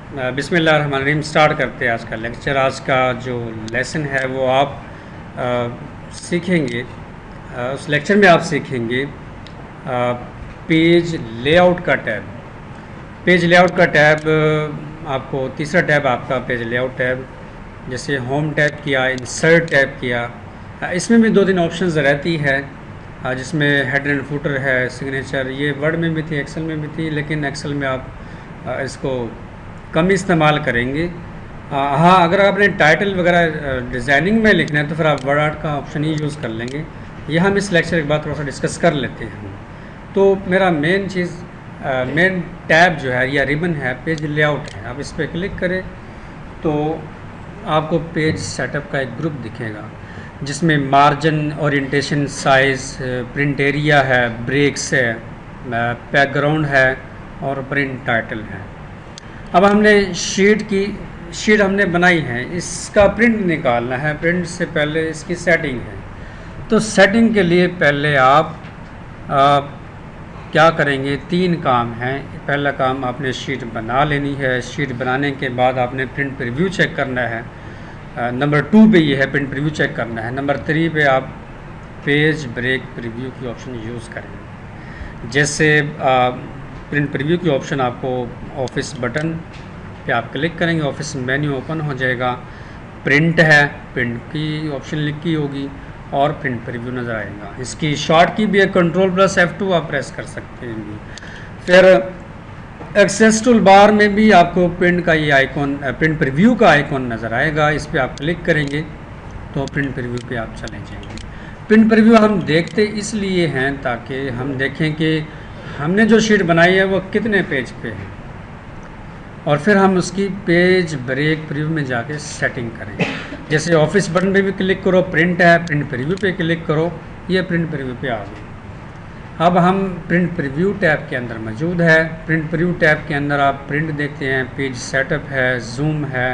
बिस्मिल्लाहिर्रहमानिर्रहीम। स्टार्ट करते हैं आज का लेक्चर। आज का जो लेसन है वो आप सीखेंगे। उस लेक्चर में आप सीखेंगे पेज लेआउट का टैब। पेज लेआउट का टैब आपको तीसरा टैब आपका पेज लेआउट टैब, जैसे होम टैब किया, इंसर्ट टैब किया। इसमें भी 2-3 ऑप्शंस रहती है, जिसमें हेडर एंड फुटर है, सिग्नेचर। ये वर्ड में भी थी, एक्सेल में भी थी, लेकिन एक्सेल में आप इसको कम इस्तेमाल करेंगे। हाँ, अगर आपने टाइटल वगैरह डिज़ाइनिंग में लिखना है तो फिर आप वर्ड आर्ट का ऑप्शन ही यूज़ कर लेंगे। ये हम इस लेक्चर के बाद थोड़ा सा डिस्कस कर लेते हैं। तो मेरा मेन टैब जो है या रिबन है पेज लेआउट है। आप इस पर क्लिक करें तो आपको पेज सेटअप का एक ग्रुप दिखेगा, जिसमें margin, orientation, size, print area है, ब्रेक्स है, बैकग्राउंड है और प्रिंट टाइटल है। अब हमने शीट हमने बनाई है, इसका प्रिंट निकालना है। प्रिंट से पहले इसकी सेटिंग है। तो सेटिंग के लिए पहले आप क्या करेंगे, 3 काम हैं। पहला काम, आपने शीट बना लेनी है। शीट बनाने के बाद आपने प्रिंट प्रीव्यू चेक करना है। नंबर 2 पे ये है, प्रिंट प्रीव्यू चेक करना है। नंबर 3 पे आप पेज ब्रेक प्रीव्यू की ऑप्शन यूज़ करेंगे। जैसे प्रिंट प्रीव्यू की ऑप्शन आपको ऑफिस बटन पे आप क्लिक करेंगे, ऑफिस मेन्यू ओपन हो जाएगा। प्रिंट है, प्रिंट की ऑप्शन लिखी होगी और प्रिंट प्रीव्यू नज़र आएगा। इसकी शॉर्ट की भी है, Ctrl+F2 आप प्रेस कर सकते हैं। फिर एक्सेस टूल बार में भी आपको प्रिंट का ये आइकॉन, प्रिंट प्रीव्यू का आइकॉन नज़र आएगा। इस पर आप क्लिक करेंगे तो प्रिंट प्रीव्यू पे आप चले जाएंगे। प्रिंट प्रीव्यू हम देखते इसलिए हैं ताकि हम देखें कि हमने जो शीट बनाई है वो कितने पेज पे है, और फिर हम उसकी पेज ब्रेक प्रीव्यू में जाके सेटिंग करें। जैसे ऑफिस बटन पे भी क्लिक करो, प्रिंट है, प्रिंट प्रीव्यू पे क्लिक करो, ये प्रिंट प्रीव्यू पे आ गई। अब हम प्रिंट प्रीव्यू टैब के अंदर मौजूद है। प्रिंट प्रीव्यू टैब के अंदर आप प्रिंट देखते हैं, पेज सेटअप है, जूम है,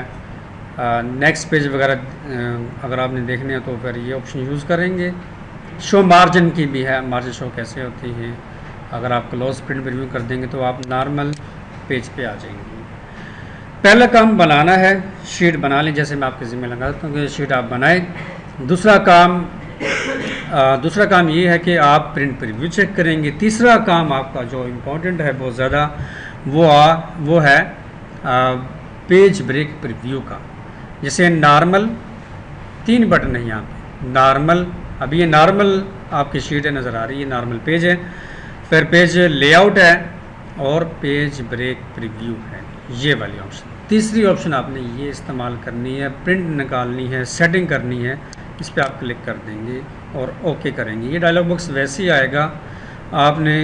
नेक्स्ट पेज वगैरह अगर आपने देखने हैं तो फिर ये ऑप्शन यूज़ करेंगे। शो मार्जिन की भी है, मार्जिन शो कैसे होती है। अगर आप क्लोज प्रिंट प्रीव्यू कर देंगे तो आप नॉर्मल पेज पे आ जाएंगे। पहला काम बनाना है, शीट बना लें। जैसे मैं आपके ज़िम्मे लगाता हूँ कि शीट आप बनाएं। दूसरा काम ये है कि आप प्रिंट प्रीव्यू चेक करेंगे। तीसरा काम आपका जो इम्पोर्टेंट है बहुत ज़्यादा, वो है पेज ब्रेक प्रीव्यू का। जैसे नॉर्मल 3 बटन है यहाँ पे। नॉर्मल, अभी ये नॉर्मल आपकी शीट है, नज़र आ रही है, नॉर्मल पेज है। फिर पेज लेआउट है और पेज ब्रेक प्रीव्यू है, ये वाली ऑप्शन। तीसरी ऑप्शन आपने ये इस्तेमाल करनी है, प्रिंट निकालनी है, सेटिंग करनी है। इस पर आप क्लिक कर देंगे और ओके करेंगे। ये डायलॉग बॉक्स वैसे ही आएगा। आपने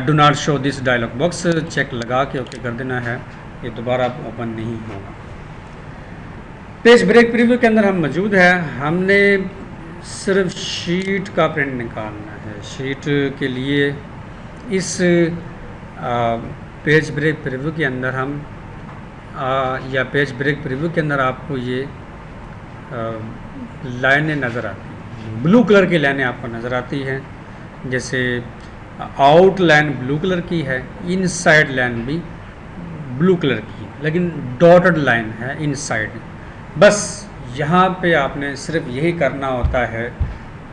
do not show this dialog box check लगा के ओके कर देना है, ये दोबारा ओपन नहीं होगा। पेज ब्रेक प्रीव्यू के अंदर हम मौजूद है। हमने सिर्फ शीट का प्रिंट निकालना है। शीट के लिए इस पेज ब्रेक प्रीव्यू के अंदर हम या पेज ब्रेक प्रीव्यू के अंदर आपको ये लाइनें नज़र आती हैं, ब्लू कलर की लाइनें आपको नज़र आती हैं। जैसे आउट लाइन ब्लू कलर की है, इनसाइड लाइन भी ब्लू कलर की है, लेकिन डॉटेड लाइन है इनसाइड। बस यहाँ पे आपने सिर्फ यही करना होता है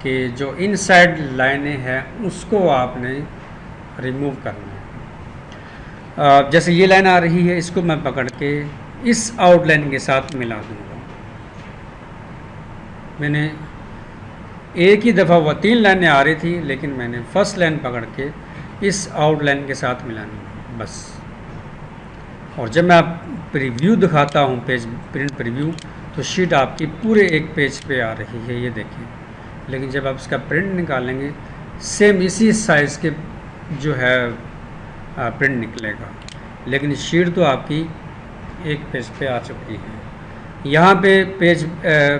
कि जो इनसाइड लाइनें हैं उसको आपने रिमूव करना है। जैसे ये लाइन आ रही है, इसको मैं पकड़ के इस आउटलाइन के साथ मिला दूँगा। मैंने एक ही दफ़ा, वह 3 लाइनें आ रही थी, लेकिन मैंने फर्स्ट लाइन पकड़ के इस आउटलाइन के साथ मिलानी बस। और जब मैं प्रीव्यू दिखाता हूँ, पेज प्रिंट प्रीव्यू, तो शीट आपकी पूरे एक पेज पे आ रही है, ये देखिए। लेकिन जब आप इसका प्रिंट निकालेंगे, सेम इसी साइज़ के जो है प्रिंट निकलेगा, लेकिन शीट तो आपकी एक पेज पे आ चुकी है। यहाँ पे पेज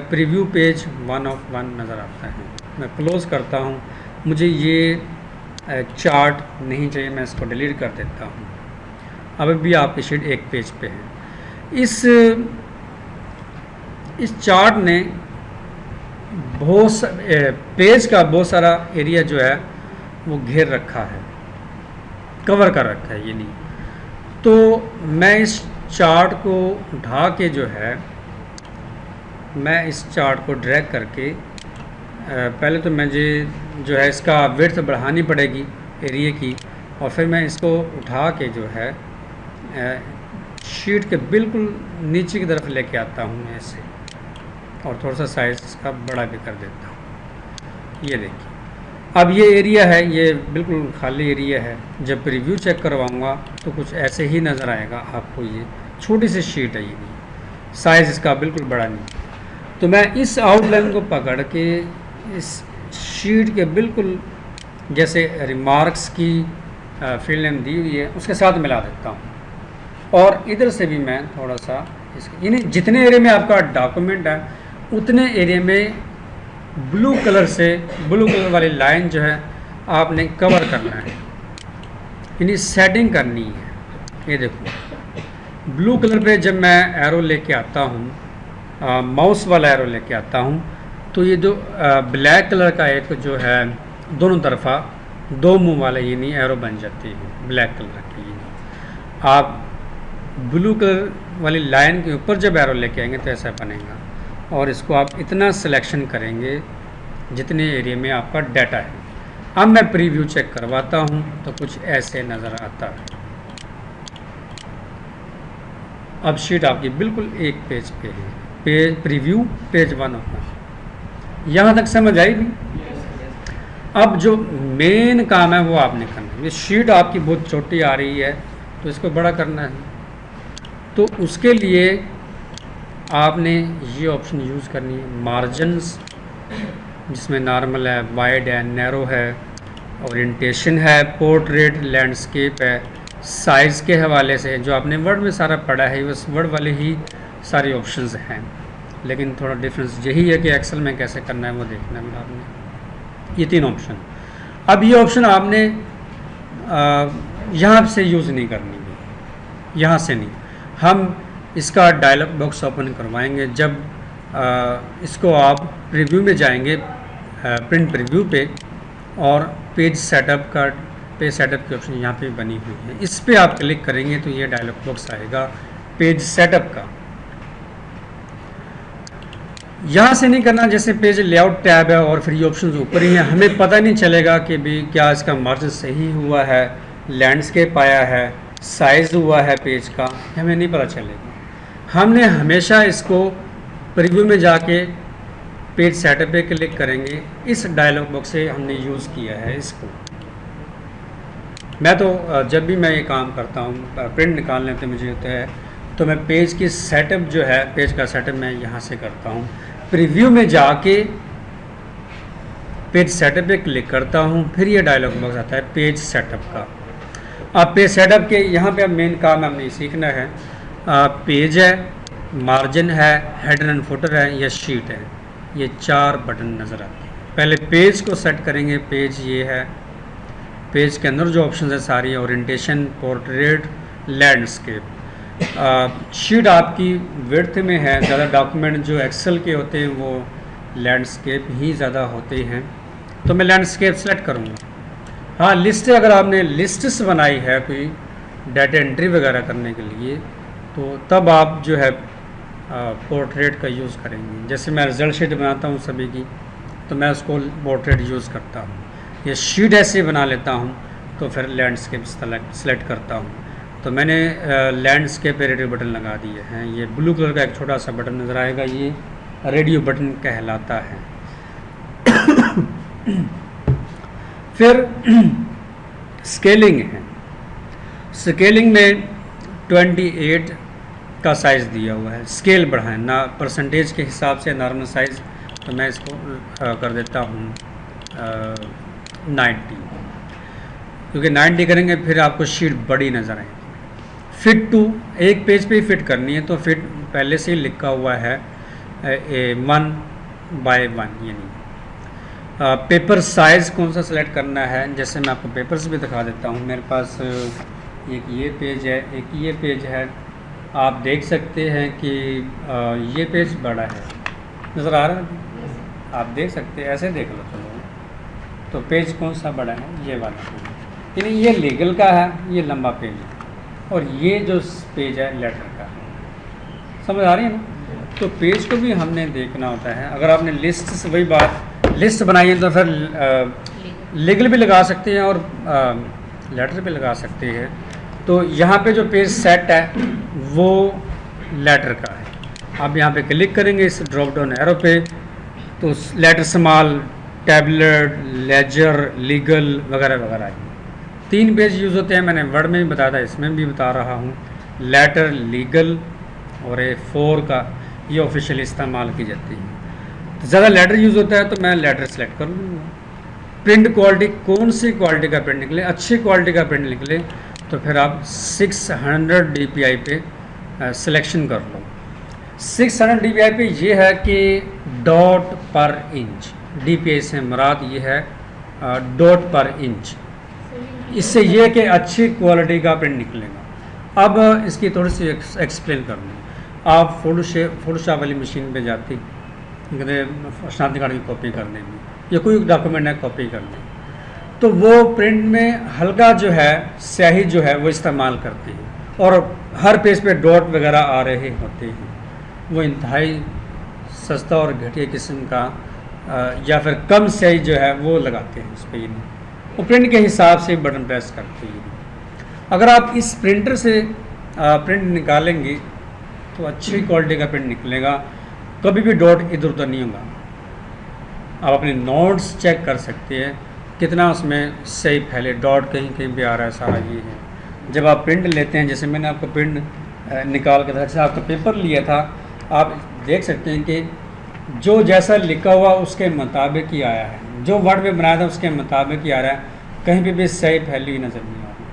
प्रीव्यू पेज 1 of 1 नज़र आता है। मैं क्लोज़ करता हूँ, मुझे ये चार्ट नहीं चाहिए, मैं इसको डिलीट कर देता हूँ। अब भी आपकी शीट एक पेज पे है। इस चार्ट ने पेज का बहुत सारा एरिया जो है वो घेर रखा है, कवर कर रखा है, ये नहीं। तो मैं इस चार्ट को उठा के जो है मैं इस चार्ट को ड्रैग करके पहले तो मुझे जो है इसका विड्थ बढ़ानी पड़ेगी एरिया की, और फिर मैं इसको उठा के जो है शीट के बिल्कुल नीचे की तरफ लेके आता हूँ ऐसे, और थोड़ा सा साइज़ इसका बड़ा भी कर देता हूँ। ये देखिए अब ये एरिया है, ये बिल्कुल खाली एरिया है। जब प्रीव्यू चेक करवाऊँगा तो कुछ ऐसे ही नज़र आएगा आपको। ये छोटी सी शीट है, ये साइज़ इसका बिल्कुल बड़ा नहीं। तो मैं इस आउटलाइन को पकड़ के इस शीट के बिल्कुल जैसे रिमार्क्स की फील्ड नेम दी हुई है उसके साथ मिला देता हूँ, और इधर से भी मैं थोड़ा सा यानी जितने एरिया में आपका डॉक्यूमेंट है उतने एरिया में ब्लू कलर वाली लाइन जो है आपने कवर करना है, यानी सेटिंग करनी है। ये देखो ब्लू कलर पे जब मैं एरो लेके आता हूँ, माउस वाला एरो लेके आता हूँ, तो ये जो ब्लैक कलर का एक जो है दोनों तरफा दो मुंह वाला ये नहीं एरो बन जाती है ब्लैक कलर की। ये नहीं, आप ब्लू कलर वाली लाइन के ऊपर जब एरो लेके आएंगे तो ऐसा बनेगा, और इसको आप इतना सिलेक्शन करेंगे जितने एरिया में आपका डाटा है। अब मैं प्रीव्यू चेक करवाता हूँ तो कुछ ऐसे नज़र आता है। अब शीट आपकी बिल्कुल एक पेज पे है, पेज प्रीव्यू पेज 1 होगा। यहाँ तक समझ आई भी? अब जो मेन काम है वो आपने करना है। ये शीट आपकी बहुत छोटी आ रही है तो इसको बड़ा करना है, तो उसके लिए आपने ये ऑप्शन यूज़ करनी है, मार्जिन्स, जिसमें नॉर्मल है, वाइड है, नैरो है, ओरिएंटेशन है, पोर्ट्रेट, लैंडस्केप है। साइज़ के हवाले से जो आपने वर्ड में सारा पढ़ा है उस वर्ड वाले ही सारे ऑप्शंस हैं, लेकिन थोड़ा डिफरेंस यही है कि एक्सेल में कैसे करना है वो देखना है आपने। ये 3 ऑप्शन। अब ये ऑप्शन आपने यहाँ से यूज़ नहीं करनी है, यहाँ से नहीं। हम इसका डायलॉग बॉक्स ओपन करवाएंगे जब इसको आप प्रीव्यू में जाएंगे, प्रिंट प्रीव्यू पे, और पेज सेटअप की ऑप्शन यहाँ पे बनी हुई है, इस पे आप क्लिक करेंगे तो ये डायलॉग बॉक्स आएगा पेज सेटअप का। यहाँ से नहीं करना, जैसे पेज लेआउट टैब है और फिर ये ऑप्शन ऊपर ही हैं, हमें पता नहीं चलेगा कि भी क्या इसका मार्जिन सही हुआ है, लैंडस्केप आया है, साइज़ हुआ है पेज का, हमें नहीं पता चलेगा। हमने हमेशा इसको प्रीव्यू में जाके पेज सेटअप पे क्लिक करेंगे। इस डायलॉग बॉक्स से हमने यूज़ किया है इसको। मैं तो जब भी मैं ये काम करता हूँ प्रिंट निकालने पे मुझे होता है तो मैं पेज की सेटअप जो है, पेज का सेटअप मैं यहाँ से करता हूँ। प्रीव्यू में जाके पेज सेटअप पे क्लिक करता हूँ, फिर ये डायलॉग बॉक्स आता है पेज सेटअप का। अब पेज सेटअप के यहाँ पे अब मेन काम हमने सीखना है, पेज है, मार्जिन है, हेडर एंड फुटर है, या शीट है। ये 4 बटन नज़र आते हैं। पहले पेज को सेट करेंगे। पेज ये है, पेज के अंदर जो ऑप्शन है सारी, ओरिएंटेशन, पोर्ट्रेट, लैंडस्केप। शीट आपकी विड्थ में है, ज़्यादा डॉक्यूमेंट जो एक्सेल के होते हैं वो लैंडस्केप ही ज़्यादा होते हैं, तो मैं लैंडस्केप सेलेक्ट करूँगा। हाँ, लिस्ट अगर आपने लिस्ट्स बनाई है कोई डाटा एंट्री वगैरह करने के लिए, तो तब आप जो है पोर्ट्रेट का यूज़ करेंगे। जैसे मैं रिजल्ट शीट बनाता हूँ सभी की, तो मैं उसको पोर्ट्रेट यूज़ करता हूँ। ये शीट ऐसे बना लेता हूँ तो फिर लैंडस्केप सेलेक्ट करता हूँ। तो मैंने लैंडस्केप पे रेडियो बटन लगा दिए हैं। ये ब्लू कलर का एक छोटा सा बटन नज़र आएगा, ये रेडियो बटन कहलाता है। फिर स्केलिंग है। स्केलिंग में 28 का साइज़ दिया हुआ है। स्केल बढ़ाएं ना, परसेंटेज के हिसाब से नॉर्मल साइज़, तो मैं इसको कर देता हूँ 90, क्योंकि 90 करेंगे फिर आपको शीट बड़ी नज़र आएगी। फिट टू, एक पेज पे ही फिट करनी है, तो फिट पहले से ही लिखा हुआ है 1/1, यानी पेपर साइज़ कौन सा सिलेक्ट करना है। जैसे मैं आपको पेपर्स भी दिखा देता हूँ। मेरे पास एक ये पेज है, एक ये पेज है। आप देख सकते हैं कि ये पेज बड़ा है, नज़र आ रहा है, आप देख सकते हैं, ऐसे देख लो। चलो, तो पेज कौन सा बड़ा है, ये वाला, यानी ये लीगल का है, ये लंबा पेज है। और ये जो पेज है लेटर का, समझ आ रही है ना। तो पेज को भी हमने देखना होता है। अगर आपने लिस्ट से वही बात लिस्ट बनाई है तो फिर लीगल भी लगा सकते हैं और लेटर भी लगा सकते हैं। तो यहाँ पे जो पेज सेट है वो लेटर का है। आप यहाँ पे क्लिक करेंगे इस ड्रॉप डाउन एरो पे, तो letter small, tablet, ledger, legal वगैरह वगैरह आएंगे। 3 पेज यूज़ होते हैं, मैंने वर्ड में भी बताया था, इसमें भी बता रहा हूँ। लेटर, लीगल और A4 का ये ऑफिशियली इस्तेमाल की जाती है। तो ज़्यादा लेटर यूज़ होता है तो मैं लेटर सेलेक्ट कर लूँगा। प्रिंट क्वालिटी, कौन सी क्वालिटी का प्रिंट निकले, अच्छी क्वालिटी का प्रिंट निकले तो फिर आप 600 DPI पे सिलेक्शन कर लो। 600 DPI पे ये है कि डॉट पर इंच, DPI से मुराद ये है डॉट पर इंच। इससे ये है कि अच्छी क्वालिटी का प्रिंट निकलेगा। अब इसकी थोड़ी सी एक्सप्लेन कर लूँ। आप फोटोशॉप वाली मशीन पे जाती, शनाख्ती कार्ड की कॉपी करने में या कोई डॉक्यूमेंट है कॉपी करने, तो वो प्रिंट में हल्का जो है स्याही जो है वो इस्तेमाल करती है और हर पेज पे डॉट वगैरह आ रहे होते हैं। वो इंतहाई सस्ता और घटिया किस्म का या फिर कम स्याही जो है वो लगाते हैं उस पर, वो प्रिंट के हिसाब से बटन प्रेस करते हैं। अगर आप इस प्रिंटर से प्रिंट निकालेंगे तो अच्छी क्वालिटी का प्रिंट निकलेगा, कभी भी डॉट इधर उधर नहीं होगा। आप अपने नोट्स चेक कर सकते हैं कितना उसमें सही फैले, डॉट कहीं कहीं पे आ रहा है, सारा ये है। जब आप प्रिंट लेते हैं, जैसे मैंने आपको प्रिंट निकाल के जैसे आपका पेपर लिया था, आप देख सकते हैं कि जो जैसा लिखा हुआ उसके मुताबिक ही आया है, जो वर्ड में बनाया था उसके मुताबिक ही आ रहा है, कहीं पे भी सही फैली हुई नज़र नहीं आ रही।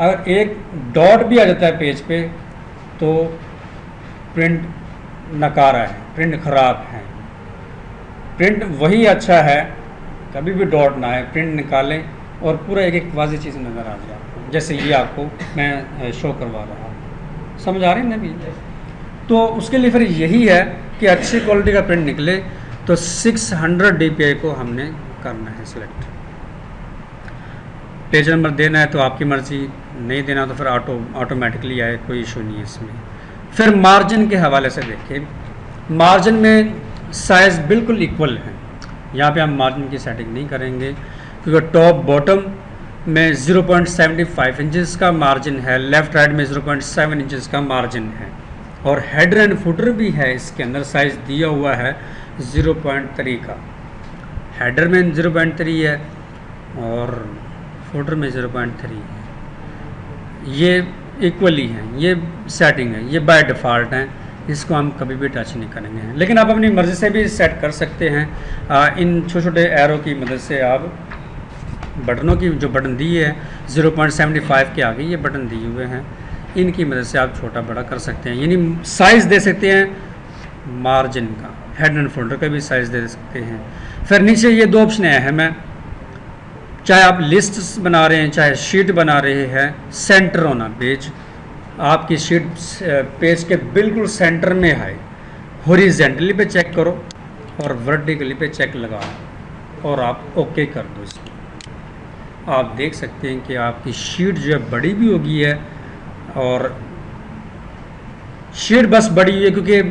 अगर एक डॉट भी आ जाता है पेज पे तो प्रिंट नकारा है, प्रिंट ख़राब है। प्रिंट वही अच्छा है, कभी भी डॉट ना है, प्रिंट निकालें और पूरा एक एक वाज़ेह चीज़ नज़र आ जाए आपको, जैसे ये आपको मैं शो करवा रहा हूँ। समझ आ रही है ना भी। तो उसके लिए फिर यही है कि अच्छी क्वालिटी का प्रिंट निकले तो 600 DPI को हमने करना है सिलेक्ट। पेज नंबर देना है तो आपकी मर्ज़ी, नहीं देना तो फिर ऑटोमेटिकली आए, कोई इशू नहीं है इसमें। फिर मार्जिन के हवाले से देखें, मार्जिन में साइज़ बिल्कुल इक्वल है। यहाँ पे हम मार्जिन की सेटिंग नहीं करेंगे क्योंकि टॉप बॉटम में 0.75 इंचज़ का मार्जिन है, लेफ़्ट राइट में 0.7 इंचज़ का मार्जिन है और हेडर एंड फुटर भी है। इसके अंदर साइज़ दिया हुआ है 0.3 का, हेडर में 0.3 है और फुटर में 0.3 है। ये इक्वली हैं, ये सेटिंग है, ये बाय डिफ़ॉल्ट हैं, इसको हम कभी भी टच नहीं करेंगे। लेकिन आप अपनी मर्ज़ी से भी सेट कर सकते हैं। इन छोटे छोटे एरो की मदद से आप बटनों की जो बटन दी है 0.75 के आगे ये बटन दिए हुए हैं, इनकी मदद से आप छोटा बड़ा कर सकते हैं, यानी साइज़ दे सकते हैं मार्जिन का, हेड एंड फोल्डर का भी साइज़ दे सकते हैं। फिर नीचे ये 2 ऑप्शन अहम है, चाहे आप लिस्ट बना रहे हैं चाहे शीट बना रहे हैं, सेंटर होना पेज, आपकी शीट पेज के बिल्कुल सेंटर में है। हॉरिजेंटली पे चेक करो और वर्टिकली पे चेक लगाओ और आप ओके कर दो इसको। आप देख सकते हैं कि आपकी शीट जो है बड़ी भी होगी है और शीट बस बड़ी हुई है क्योंकि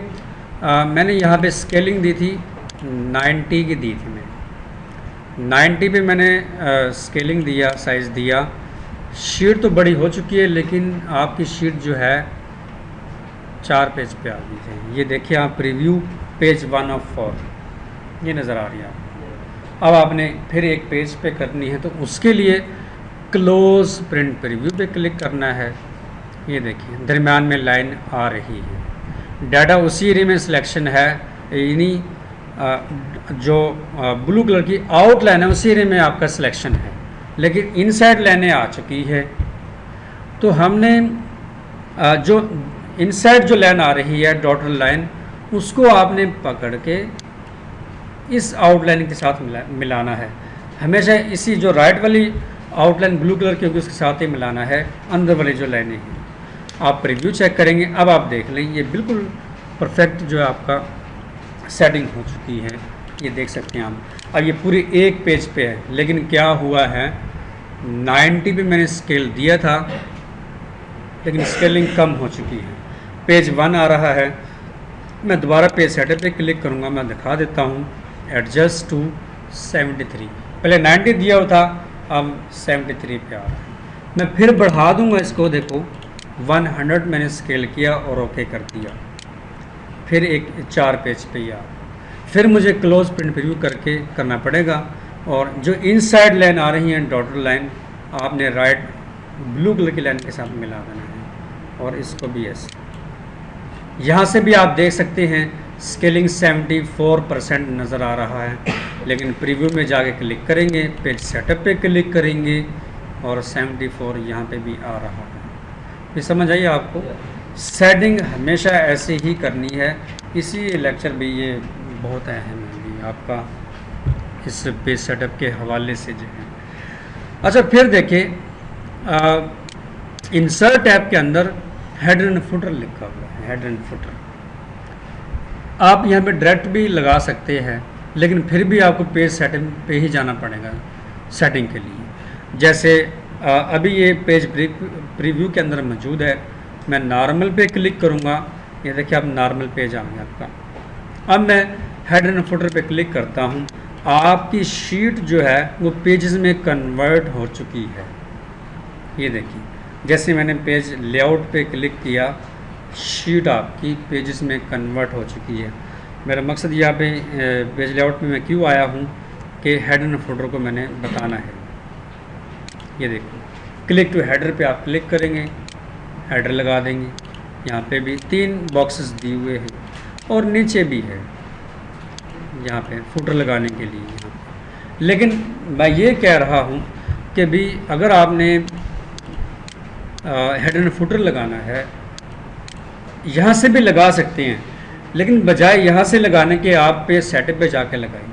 मैंने यहाँ पे स्केलिंग दी थी 90 की दी थी, मैं 90 पे मैंने स्केलिंग दिया, साइज़ दिया। शीट तो बड़ी हो चुकी है लेकिन आपकी शीट जो है 4 पेज पे आ गई है। ये देखिए आप प्रीव्यू पेज 1 of 4 ये नज़र आ रही है आपको। अब आपने फिर एक पेज पे करनी है तो उसके लिए क्लोज प्रिंट प्रीव्यू पे क्लिक करना है। ये देखिए दरमियान में लाइन आ रही है, डाटा उसी एरिया में सिलेक्शन है, यानी जो ब्लू कलर की आउटलाइन है उसी एरिया में आपका सिलेक्शन है, लेकिन इनसाइड लाइनें आ चुकी है। तो हमने जो इनसाइड जो लाइन आ रही है डॉटेड लाइन, उसको आपने पकड़ के इस आउटलाइन के साथ मिलाना है। हमेशा इसी जो राइट वाली आउटलाइन ब्लू कलर की होगी उसके साथ ही मिलाना है अंदर वाली जो लाइनें हैं। आप प्रीव्यू चेक करेंगे, अब आप देख लें ये बिल्कुल परफेक्ट जो है आपका सेटिंग हो चुकी है, ये देख सकते हैं आप। अब ये पूरी एक पेज पे है, लेकिन क्या हुआ है 90 पे मैंने स्केल दिया था लेकिन स्केलिंग कम हो चुकी है। पेज 1 आ रहा है, मैं दोबारा पेज सेटअप पे क्लिक करूँगा, मैं दिखा देता हूँ। एडजस्ट टू 73, पहले 90 दिया हुआ था, अब 73 पे आ रहा है। मैं फिर बढ़ा दूंगा इसको, देखो 100 मैंने स्केल किया और ओके कर दिया, फिर एक 4 पेज पे आ, फिर मुझे क्लोज प्रिंट प्रीव्यू करके करना पड़ेगा। और जो इनसाइड लाइन आ रही है डॉटेड लाइन, आपने राइट ब्लू कलर की लाइन के साथ मिला देना है, और इसको भी ऐसे। यहाँ से भी आप देख सकते हैं स्केलिंग 74% नज़र आ रहा है, लेकिन प्रीव्यू में जाके क्लिक करेंगे, पेज सेटअप पे क्लिक करेंगे और 74 यहाँ पे भी आ रहा है। ये समझ आइए आपको, सेटिंग हमेशा ऐसे ही करनी है। इसी लेक्चर भी ये बहुत अहम है भी आपका, इस पेज सेटअप के हवाले से जो है। अच्छा, फिर देखिए इंसर्ट टैब के अंदर हेडर एंड फुटर लिखा हुआ है। हेडर एंड फुटर आप यहाँ पे डायरेक्ट भी लगा सकते हैं, लेकिन फिर भी आपको पेज सेटिंग पे ही जाना पड़ेगा सेटिंग के लिए। जैसे अभी ये पेज प्रीव्यू के अंदर मौजूद है, मैं नॉर्मल पे क्लिक करूँगा, ये देखिए अब नॉर्मल पेज आ गया आपका। अब मैं हेडर एंड फुटर पे क्लिक करता हूँ, आपकी शीट जो है वो पेजेस में कन्वर्ट हो चुकी है। ये देखिए, जैसे मैंने पेज लेआउट पे क्लिक किया, शीट आपकी पेजेस में कन्वर्ट हो चुकी है। मेरा मकसद यहाँ पे पेज लेआउट में मैं क्यों आया हूँ कि हेडर एंड फुटर को मैंने बताना है। ये देखो, क्लिक टू हेडर पे आप क्लिक करेंगे, हेडर लगा देंगे। यहाँ पे भी 3 बॉक्सेस दिए हुए हैं और नीचे भी है यहाँ पे फुटर लगाने के लिए। लेकिन मैं ये कह रहा हूँ कि भी अगर आपने हेडर एंड फुटर लगाना है, यहाँ से भी लगा सकते हैं, लेकिन बजाय यहाँ से लगाने के आप पेज सेटअप पे जाके लगाएं,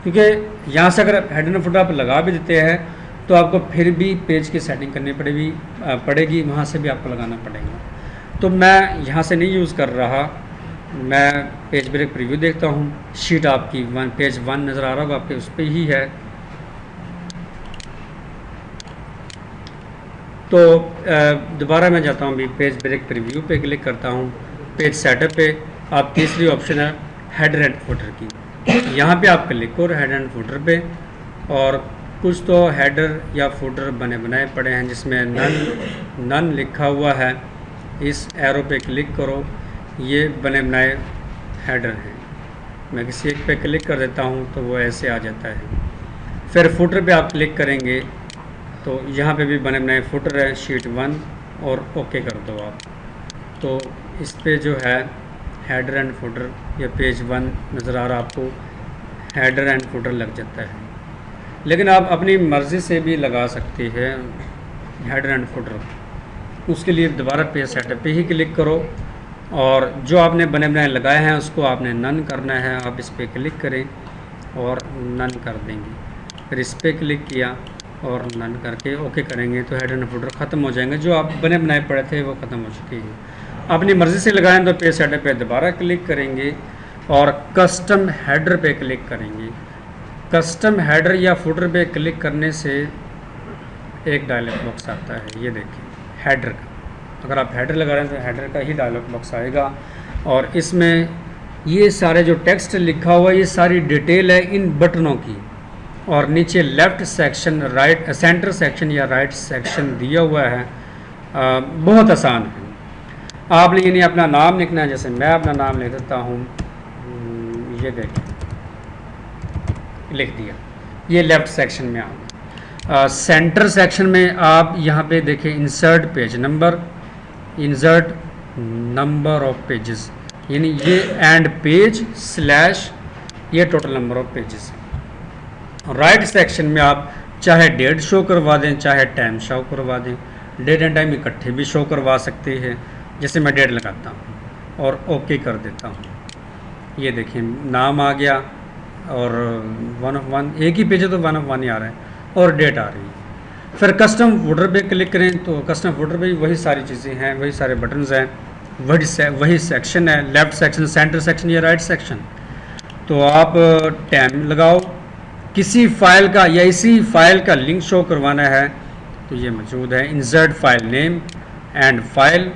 क्योंकि यहाँ से अगर हेडर एंड फुटर आप लगा भी देते हैं तो आपको फिर भी पेज की सेटिंग करनी पड़ेगी, वहाँ से भी आपको लगाना पड़ेगा। तो मैं यहाँ से नहीं यूज़ कर रहा, मैं पेज ब्रेक प्रीव्यू देखता हूँ। शीट आपकी पेज 1 नज़र आ रहा होगा आपके, उस पर ही है। तो दोबारा मैं जाता हूँ अभी पेज ब्रेक प्रीव्यू पे क्लिक करता हूँ, पेज सेटअप पे आप तीसरी ऑप्शन है हेडर एंड फुटर की, यहाँ पे आप क्लिक करो हेडर एंड फुटर पे। और कुछ तो हेडर या फुटर बने बनाए पड़े हैं जिसमें नन लिखा हुआ है, इस एरो पे क्लिक करो, ये बने बनाए हेडर हैं। मैं किसी एक पे क्लिक कर देता हूँ तो वो ऐसे आ जाता है। फिर फुटर पे आप क्लिक करेंगे तो यहाँ पे भी बने बनाए फुटर है शीट 1, और ओके कर दो आप। तो इस पे जो है हेडर एंड फुटर या पेज 1 नज़र आ रहा आपको, हेडर एंड फुटर लग जाता है। लेकिन आप अपनी मर्ज़ी से भी लगा सकते हैं हेडर एंड फुटर। उसके लिए दोबारा पेज सेटअप पे ही क्लिक करो, और जो आपने बने बनाए लगाए हैं उसको आपने नन करना है। आप इस पर क्लिक करें और नन कर देंगे, फिर इस पर क्लिक किया और नन करके ओके करेंगे तो हेडर एंड फुटर ख़त्म हो जाएंगे। जो आप बने बनाए पड़े थे वो ख़त्म हो चुके हैं। अपनी मर्ज़ी से लगाएं तो पेज सेटअप पे दोबारा क्लिक करेंगे और कस्टम हेडर पे क्लिक करेंगे। कस्टम हेडर या फुटर पे क्लिक करने से एक डायलॉग बॉक्स आता है, ये देखिए हेडर का। अगर आप हेडर लगा रहे हैं तो हेडर का ही डायलॉग बॉक्स आएगा, और इसमें ये सारे जो टेक्स्ट लिखा हुआ है ये सारी डिटेल है इन बटनों की, और नीचे left section, right centre section या राइट सेक्शन दिया हुआ है। बहुत आसान है। आपने यानी अपना नाम लिखना है, जैसे मैं अपना नाम लिख देता हूँ, ये देखें लिख दिया, ये लेफ़्ट सेक्शन में आ गया। सेंटर सेक्शन में आप यहाँ पे देखें insert page number, insert number of pages, यानी ये एंड पेज स्लैश ये total number of pages. Right section में आप चाहे डेट शो करवा दें चाहे टाइम शो करवा दें, डेट एंड टाइम इकट्ठे भी शो करवा सकते हैं। जैसे मैं डेट लगाता हूँ और ओके कर देता हूँ, ये देखिए नाम आ गया और 1 of 1, एक ही पेज है तो 1 of 1 ही आ रहा है, और डेट आ रही है। फिर कस्टम फुटर पे क्लिक करें तो कस्टम फुटर पे वही सारी चीज़ें हैं, वही सारे बटन्स हैं, वही सेक्शन है, लेफ़्ट सेक्शन, सेंटर सेक्शन या राइट सेक्शन। तो आप टाइम लगाओ, किसी फाइल का या इसी फाइल का लिंक शो करवाना है तो ये मौजूद है, insert file name and file,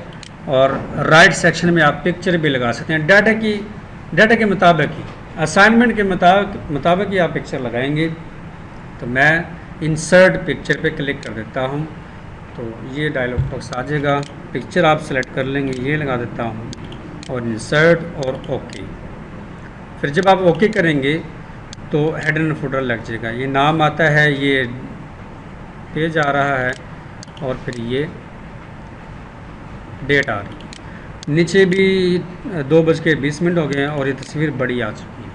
और राइट सेक्शन में आप पिक्चर भी लगा सकते हैं। डाटा के मुताबिक ही, असाइनमेंट के मुताबिक ही आप पिक्चर लगाएंगे। तो मैं इंसर्ट पिक्चर पे क्लिक कर देता हूँ, तो ये डायलॉग बॉक्स आ जाएगा। पिक्चर आप सेलेक्ट कर लेंगे, ये लगा देता हूँ और इंसर्ट और ओके। फिर जब आप ओके करेंगे तो हेड एंड फुटर लग जाएगा, ये नाम आता है, ये पेज आ रहा है और फिर ये डेट आ रही है। नीचे भी 2:20 हो गए हैं और ये तस्वीर बड़ी आ चुकी है।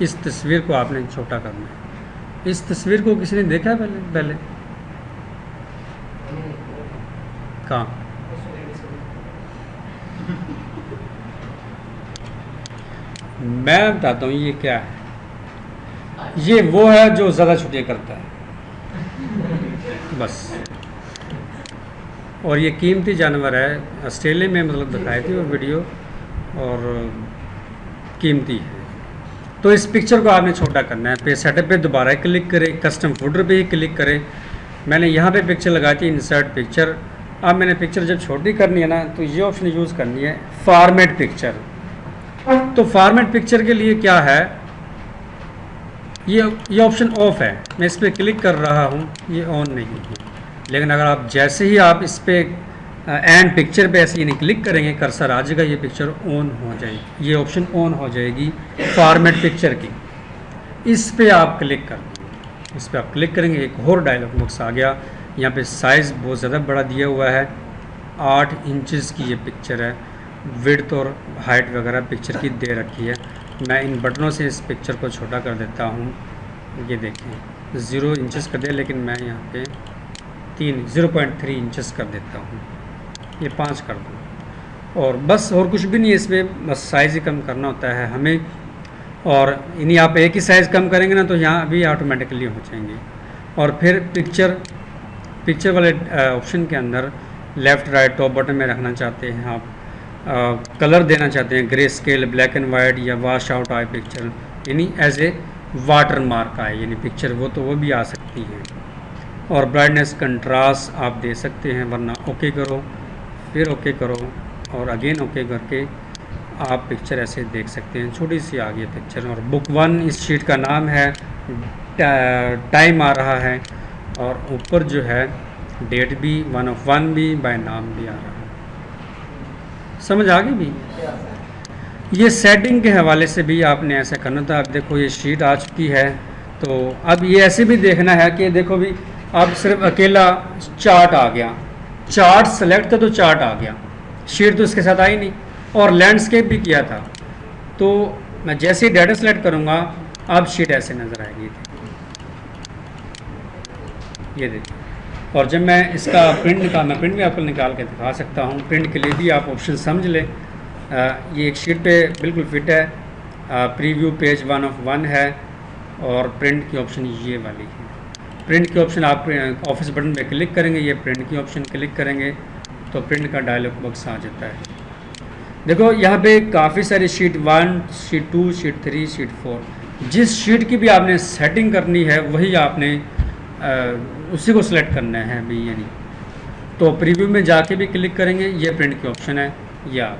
इस तस्वीर को आपने छोटा करना है। इस तस्वीर को किसी ने देखा है पहले कहाँ? मैं बताता हूँ ये क्या है। ये वो है जो ज़्यादा छुट्टियाँ करता है बस। और ये कीमती जानवर है, ऑस्ट्रेलिया में मतलब दिखाई थी वो वीडियो, और कीमती है। तो इस पिक्चर को आपने छोटा करना है। पे सेटअप पे दोबारा क्लिक करें, कस्टम फोल्डर पे ही क्लिक करें। मैंने यहाँ पे पिक्चर लगाई थी, इंसर्ट पिक्चर। अब मैंने पिक्चर जब छोटी करनी है ना, तो ये ऑप्शन यूज़ करनी है, फॉर्मेट पिक्चर। तो फॉर्मेट पिक्चर के लिए क्या है, ये ऑप्शन ऑफ है। मैं इस पर क्लिक कर रहा हूँ, ये ऑन नहीं है। लेकिन अगर आप जैसे ही आप इस पर एंड पिक्चर पे ऐसे यानी क्लिक करेंगे, कर्सर आ जाएगा, ये पिक्चर ऑन हो जाएगी, ये ऑप्शन ऑन हो जाएगी फॉर्मेट पिक्चर की। इस पे आप क्लिक कर देंगे, इस पर आप क्लिक करेंगे, एक और डायलॉग बॉक्स आ गया। यहाँ पे साइज़ बहुत ज़्यादा बड़ा दिया हुआ है, 8 इंचज़ की ये पिक्चर है। विड्थ और हाइट वगैरह पिक्चर की दे रखी है। मैं इन बटनों से इस पिक्चर को छोटा कर देता हूँ। ये देखिए 0 इंचज़ कर दिया, लेकिन मैं यहाँ पे 0.3 इंचज़ कर देता हूँ, ये 5 कर दूँ। और बस और कुछ भी नहीं है इसमें, बस साइज़ ही कम करना होता है हमें। और इन्हीं आप एक ही साइज़ कम करेंगे ना, तो यहाँ भी ऑटोमेटिकली हो जाएंगे। और फिर पिक्चर वाले ऑप्शन के अंदर लेफ़्ट राइट टॉप बटन में रखना चाहते हैं आप, कलर देना चाहते हैं, grey scale, black and white या वॉश आउट आए पिक्चर, यानी एज ए वाटर मार्क आए यानी पिक्चर, वो भी आ सकती है। और ब्राइटनेस कंट्रास्ट आप दे सकते हैं, वरना ओके करो, फिर ओके करो और अगेन ओके करके आप पिक्चर ऐसे देख सकते हैं। छोटी सी आ गई पिक्चर। और बुक 1 इस शीट का नाम है, टाइम आ रहा है, और ऊपर जो है डेट भी 1 of 1 भी बाय नाम भी आ रहा है। समझ आ गई भी। ये सेटिंग के हवाले से भी आपने ऐसा करना था। अब देखो ये शीट आ चुकी है, तो अब ये ऐसे भी देखना है कि देखो भी अब सिर्फ अकेला चार्ट आ गया, चार्ट सेलेक्ट था तो चार्ट आ गया, शीट तो इसके साथ आई नहीं। और लैंडस्केप भी किया था, तो मैं जैसे ही डाटा सेलेक्ट करूँगा अब शीट ऐसे नज़र आएगी, ये देखिए। और जब मैं इसका प्रिंट भी आपको निकाल के दिखा सकता हूँ। प्रिंट के लिए भी आप ऑप्शन समझ लें। ये एक शीट पे बिल्कुल फिट है। प्रीव्यू पेज 1 of 1 है, और प्रिंट की ऑप्शन ये वाली है। प्रिंट की ऑप्शन आप ऑफिस बटन पे क्लिक करेंगे, ये प्रिंट की ऑप्शन क्लिक करेंगे तो प्रिंट का डायलॉग बॉक्स आ जाता है। देखो यहाँ पे काफ़ी सारी शीट 1, शीट 2, शीट 3, शीट 4, जिस शीट की भी आपने सेटिंग करनी है वही आपने उसी को सिलेक्ट करना है अभी, यानी तो प्रीव्यू में जाके भी क्लिक करेंगे, ये प्रिंट की ऑप्शन है या।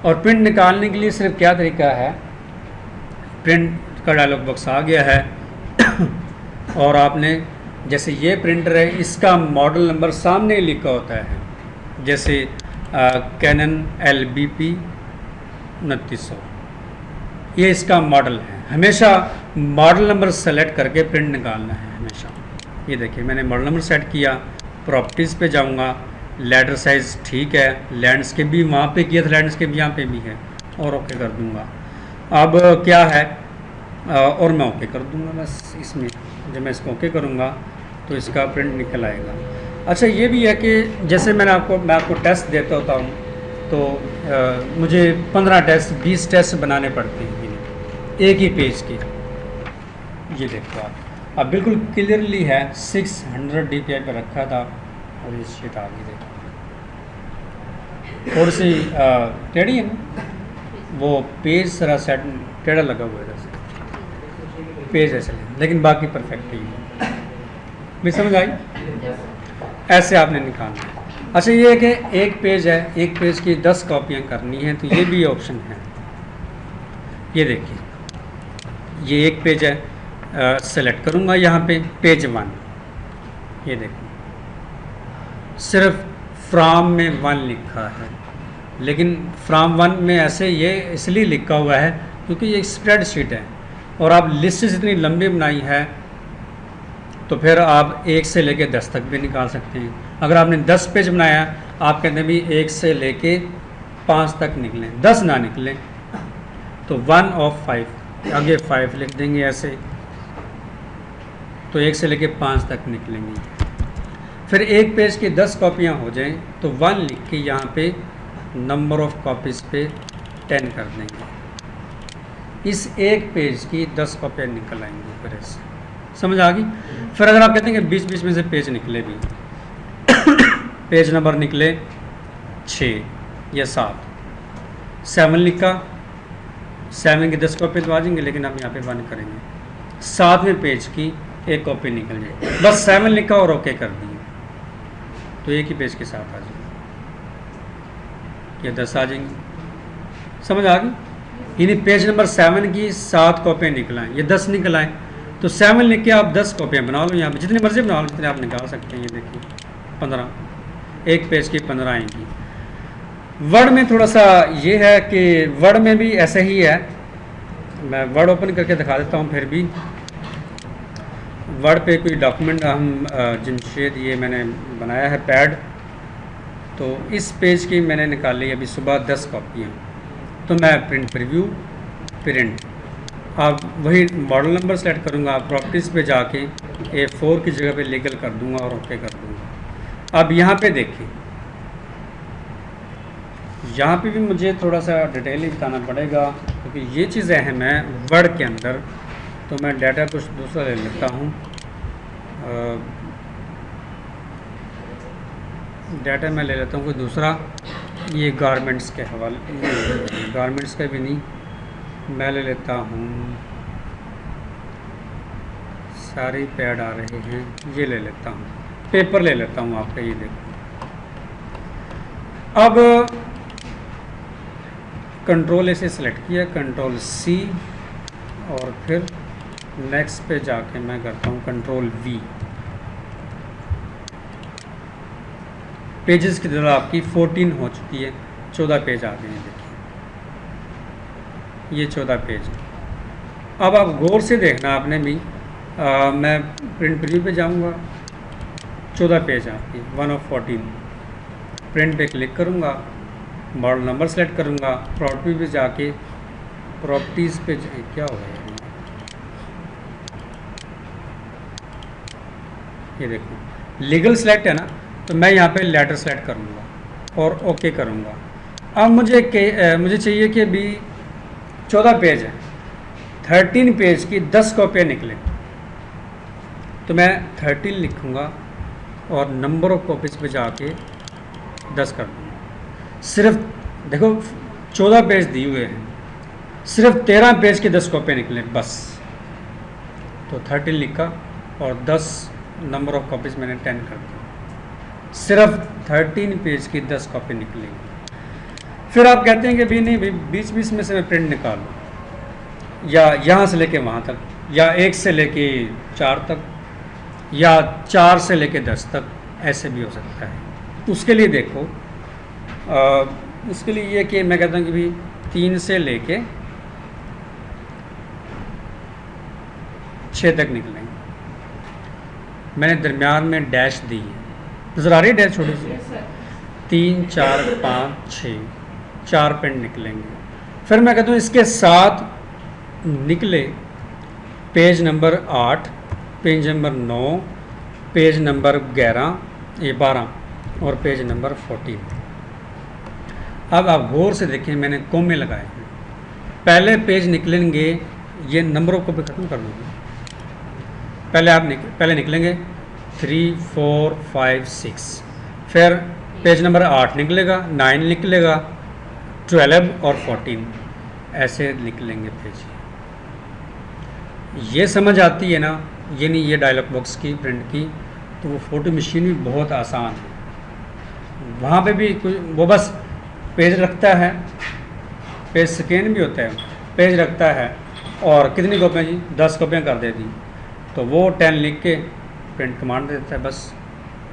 और प्रिंट निकालने के लिए सिर्फ क्या तरीका है, प्रिंट का डायलॉग बॉक्स आ गया है और आपने जैसे ये प्रिंटर है, इसका मॉडल नंबर सामने ही लिखा होता है, जैसे कैनन LBP 2900, ये इसका मॉडल है। हमेशा मॉडल नंबर सेलेक्ट करके प्रिंट निकालना है हमेशा। ये देखिए मैंने मॉडल नंबर सेट किया, प्रॉपर्टीज़ पे जाऊंगा, लेटर साइज़ ठीक है, लैंडस्केप भी वहाँ पे किया था, लैंडस्केप यहाँ पे भी है, और ओके कर दूंगा। अब क्या है, और मैं ओके कर दूंगा बस। इसमें जब मैं इसको ओके करूँगा तो इसका प्रिंट निकल आएगा। अच्छा ये भी है कि जैसे मैं आपको टेस्ट देता होता हूँ, तो मुझे 15 टेस्ट 20 टेस्ट बनाने पड़ते हैं एक ही पेज की। ये देखो आप, अब बिल्कुल क्लियरली है 600 DPI पर रखा था और ये शीट आ गई। देखो थोड़ी सी टेढ़ी है ना, वो पेज सारा सेट टेढ़ा लगा हुआ है, पेज ऐसे लेकिन बाकी परफेक्ट ही है। भी समझ आई? ऐसे आपने निकालना है। अच्छा ये है कि एक पेज है, एक पेज की 10 कॉपियाँ करनी हैं, तो ये भी ऑप्शन है। ये देखिए ये एक पेज है, सेलेक्ट करूँगा यहाँ पे पेज 1, ये देखिए सिर्फ फ्रॉम में 1 लिखा है, लेकिन फ्रॉम 1 में ऐसे ये इसलिए लिखा हुआ है क्योंकि ये स्प्रेडशीट है और आप लिस्ट इतनी लंबी बनाई है तो फिर आप 1 से लेके 10 तक भी निकाल सकते हैं। अगर आपने 10 पेज बनाया आप कहते हैं भी 1 से लेके 5 तक निकलें, 10 ना निकलें, तो 1 of 5 आगे 5 लिख देंगे ऐसे, तो 1 से लेके 5 तक निकलेंगे। फिर एक पेज की 10 कॉपियाँ हो जाएं तो 1 लिख के यहाँ पे नंबर ऑफ़ कॉपीज़ पे 10 कर देंगे। इस एक पेज की 10 कॉपियाँ निकल आएंगी फिर ऐसे, समझ आ गई। फिर अगर आप कहते हैं कि बीच बीच में से पेज निकले भी पेज नंबर निकले 6 या 7 लिखा, 7 की 10 कॉपी तो आ जाएंगे, लेकिन आप यहाँ पे 1 करेंगे, 7वें पेज की 1 कॉपी निकल जाए, बस 7 लिखा और ओके कर दिए तो एक ही पेज के साथ आ जाएंगे या 10 आ जाएंगे, समझ आ गई। यानी पेज नंबर 7 की 7 कॉपियाँ निकलाएँ या 10 निकल आएँ तो 7 लिख के आप 10 कॉपियाँ बना लो, यहाँ पे जितनी मर्जी बना लो, जितने आप निकाल सकते हैं। ये देखिए 15, एक पेज की 15 आएंगी। वर्ड में थोड़ा सा ये है कि वर्ड में भी ऐसा ही है, मैं वर्ड ओपन करके दिखा देता हूँ। फिर भी वर्ड पे कोई डॉक्यूमेंट हम जमशेद ये मैंने बनाया है पैड, तो इस पेज की मैंने निकाली अभी सुबह 10 कॉपियाँ, तो मैं प्रिंट प्रीव्यू प्रिंट, अब वही मॉडल नंबर सेलेक्ट करूँगा, प्रॉपर्टीज़ पे जाके A4 की जगह पे लीगल कर दूँगा और ओके कर दूँगा। अब यहाँ पे देखिए, यहाँ पे भी मुझे थोड़ा सा डिटेल ही बताना पड़ेगा क्योंकि ये चीज़ें अहम हैं वर्ड के अंदर। तो मैं डाटा कुछ दूसरा ले लेता हूँ, डाटा मैं ले लेता हूँ कोई दूसरा, ये गारमेंट्स के हवाले, गारमेंट्स का भी नहीं, मैं ले लेता हूँ, सारे पैड आ रहे हैं, ये ले लेता हूँ, पेपर ले लेता हूँ आपका। ये देखो अब कंट्रोल से सिलेक्ट किया, कंट्रोल C और फिर नेक्स्ट पे जाके मैं करता हूँ कंट्रोल V। पेजेस की तरह आपकी 14 हो चुकी है, 14 पेज आ गए हैं। देखिए ये 14 पेज है। अब आप गौर से देखना आपने भी, मैं प्रिंट प्रीव्यू पे जाऊँगा, 14 पेज आपकी 1 of 14, प्रिंट पे क्लिक करूँगा, मॉडल नंबर सेलेक्ट करूँगा, प्रॉपर्टी पे जाके प्रॉपर्टीज़ पे क्या हो गया ये देखो लीगल सेलेक्ट है ना, तो मैं यहाँ पे लेटर सेलेक्ट करूँगा और ओके करूँगा। अब मुझे चाहिए कि भी 14 पेज है, 13 पेज की 10 कॉपियाँ निकले, तो मैं 13 लिखूँगा और नंबर ऑफ कॉपीज़ पे जाके 10 कर दूँगा। सिर्फ देखो 14 पेज दिए हुए हैं, सिर्फ 13 पेज की 10 कॉपियाँ निकले बस, तो 13 लिखा और 10 नंबर ऑफ कॉपीज़ मैंने 10 कर दी, सिर्फ 13 पेज की 10 कॉपी निकलेंगी। फिर आप कहते हैं कि भी नहीं भाई बीच बीच में से मैं प्रिंट निकालूँ, या यहाँ से लेके वहाँ तक, या 1 से लेके 4 तक, या 4 से लेके 10 तक, ऐसे भी हो सकता है। उसके लिए देखो उसके लिए ये कि मैं कहता हूँ कि भाई 3 से लेके 6 तक निकलेंगे। मैंने दरमियान में डैश दी है, नज़र आ रही है डैश छोटी सी, 3 4 5 6, 4 पेंट निकलेंगे। फिर मैं कहता हूँ इसके साथ निकले page number 8, page number 9, page number 12 और पेज नंबर 14। अब आप गौर से देखें, मैंने कोमे लगाए हैं, पहले पेज निकलेंगे, ये नंबरों को भी ख़त्म कर दूँगा, पहले निकलेंगे 3 4 5 6, फिर पेज नंबर 8 निकलेगा, 9 निकलेगा, 12 और 14, ऐसे निकलेंगे पेज। ये समझ आती है ना, ये नहीं ये डायलॉग बॉक्स की प्रिंट की, तो वो फ़ोटो मशीन भी बहुत आसान है। वहाँ पे भी कुछ वो बस पेज रखता है, पेज स्कैन भी होता है, पेज रखता है और कितनी कॉपियाँ जी 10 कॉपियाँ कर देती, तो वो 10 लिख के प्रिंट कमांड देता है बस।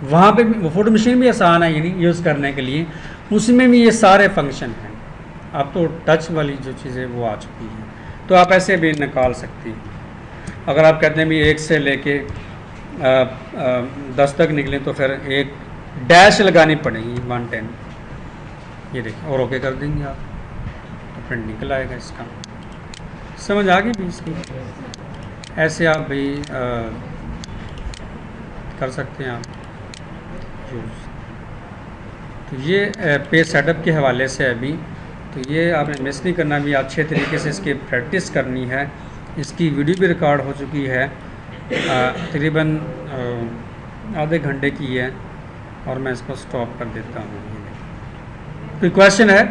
वहाँ पे भी वो फोटो मशीन भी आसान है यानी यूज़ करने के लिए, उसमें भी ये सारे फंक्शन हैं। अब तो टच वाली जो चीज़ें वो आ चुकी हैं, तो आप ऐसे भी निकाल सकती हैं। अगर आप कहते हैं भी 1 से लेके 10 तक निकलें तो फिर एक डैश लगानी पड़ेगी 110, ये देखिए, और ओके कर देंगे आप तो प्रिंट निकल आएगा इसका। समझ आ गई भी इसकी? ऐसे आप भी कर सकते हैं आप यूज़। तो ये पेज सेटअप के हवाले से अभी तो ये आपने मिस नहीं करना, भी अच्छे तरीके से इसकी प्रैक्टिस करनी है। इसकी वीडियो भी रिकॉर्ड हो चुकी है, तकरीबन आधे घंटे की है, और मैं इसको स्टॉप कर देता हूँ। कोई क्वेश्चन है?